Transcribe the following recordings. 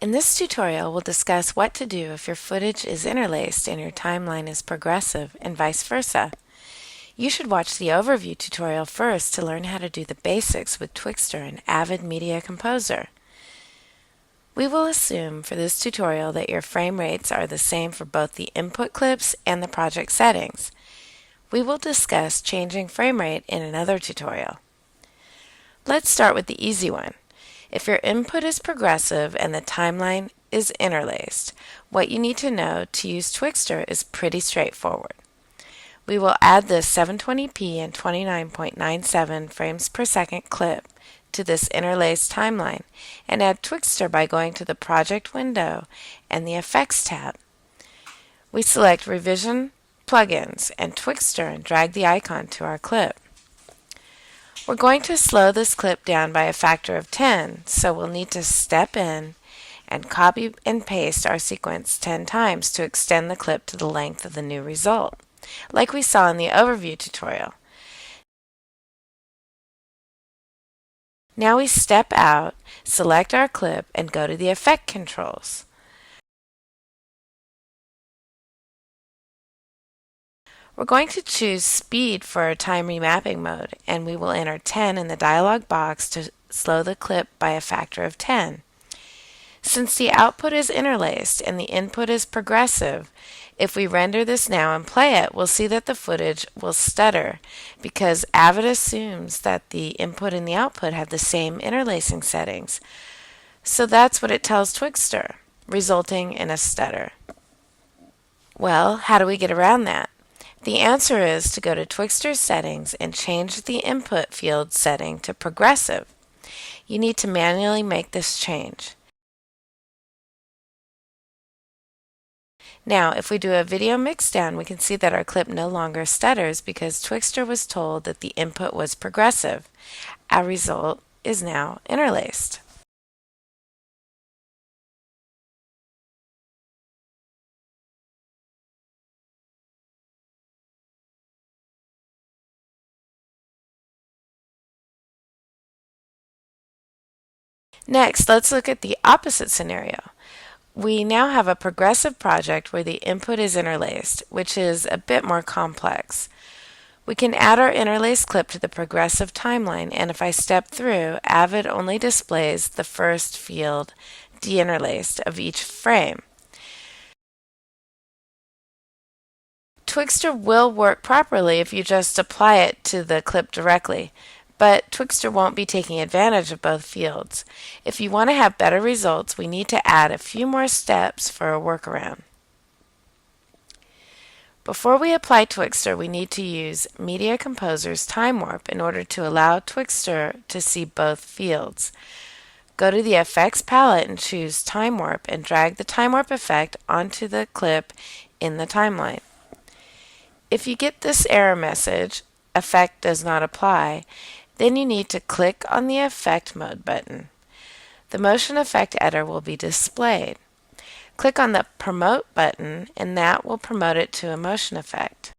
In this tutorial, we'll discuss what to do if your footage is interlaced and your timeline is progressive, and vice versa. You should watch the overview tutorial first to learn how to do the basics with Twixtor and Avid Media Composer. We will assume for this tutorial that your frame rates are the same for both the input clips and the project settings. We will discuss changing frame rate in another tutorial. Let's start with the easy one. If your input is progressive and the timeline is interlaced, what you need to know to use Twixtor is pretty straightforward. We will add the 720p and 29.97 frames per second clip to this interlaced timeline and add Twixtor by going to the Project window and the Effects tab. We select Revision, Plugins, and Twixtor and drag the icon to our clip. We're going to slow this clip down by a factor of 10, so we'll need to step in and copy and paste our sequence 10 times to extend the clip to the length of the new result, like we saw in the overview tutorial. Now we step out, select our clip, and go to the Effect controls. We're going to choose Speed for our time remapping mode, and we will enter 10 in the dialog box to slow the clip by a factor of 10. Since the output is interlaced and the input is progressive, if we render this now and play it, we'll see that the footage will stutter because Avid assumes that the input and the output have the same interlacing settings. So that's what it tells Twixtor, resulting in a stutter. Well, how do we get around that? The answer is to go to Twixtor settings and change the input field setting to progressive. You need to manually make this change. Now, if we do a video mixdown, we can see that our clip no longer stutters because Twixtor was told that the input was progressive. Our result is now interlaced. Next, let's look at the opposite scenario. We now have a progressive project where the input is interlaced, which is a bit more complex. We can add our interlaced clip to the progressive timeline, and if I step through, Avid only displays the first field deinterlaced of each frame. Twixtor will work properly if you just apply it to the clip directly, but Twixtor won't be taking advantage of both fields. If you want to have better results, we need to add a few more steps for a workaround. Before we apply Twixtor, we need to use Media Composer's Time Warp in order to allow Twixtor to see both fields. Go to the Effects palette and choose Time Warp and drag the Time Warp effect onto the clip in the timeline. If you get this error message, Effect does not apply, then you need to click on the Effect Mode button. The Motion Effect Editor will be displayed. Click on the Promote button and that will promote it to a motion effect.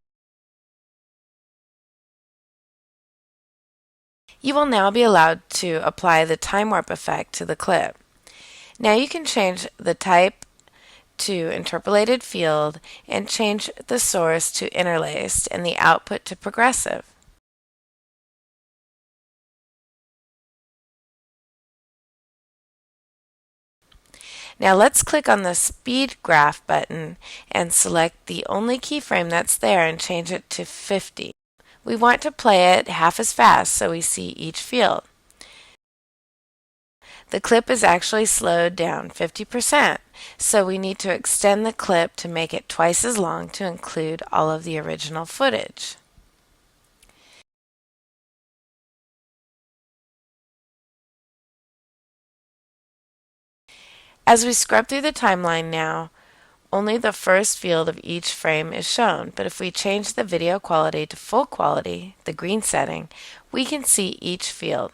You will now be allowed to apply the Time Warp effect to the clip. Now you can change the type to Interpolated Field and change the source to Interlaced and the output to Progressive. Now let's click on the Speed Graph button and select the only keyframe that's there and change it to 50. We want to play it half as fast so we see each field. The clip is actually slowed down 50%, so we need to extend the clip to make it twice as long to include all of the original footage. As we scrub through the timeline now, only the first field of each frame is shown, but if we change the video quality to full quality, the green setting, we can see each field.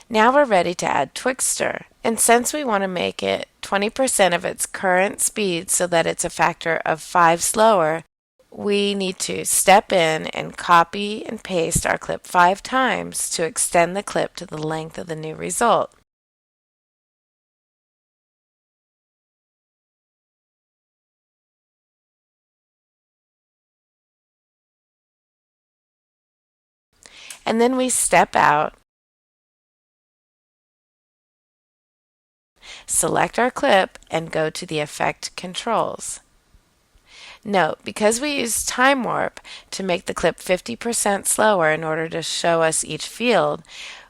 Now we're ready to add Twixtor, and since we want to make it 20% of its current speed so that it's a factor of 5 slower, we need to step in and copy and paste our clip 5 times to extend the clip to the length of the new result. And then we step out, select our clip, and go to the Effect Controls. Note, because we use Time Warp to make the clip 50% slower in order to show us each field,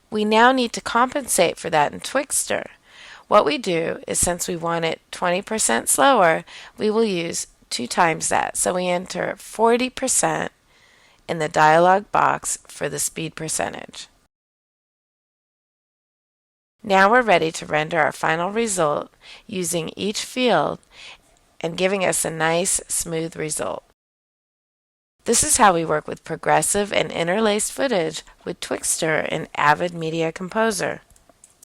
we now need to compensate for that in Twixtor. What we do is, since we want it 20% slower, we will use 2 times that. So we enter 40% in the dialog box for the speed percentage. Now we're ready to render our final result using each field and giving us a nice, smooth result. This is how we work with progressive and interlaced footage with Twixtor in Avid Media Composer.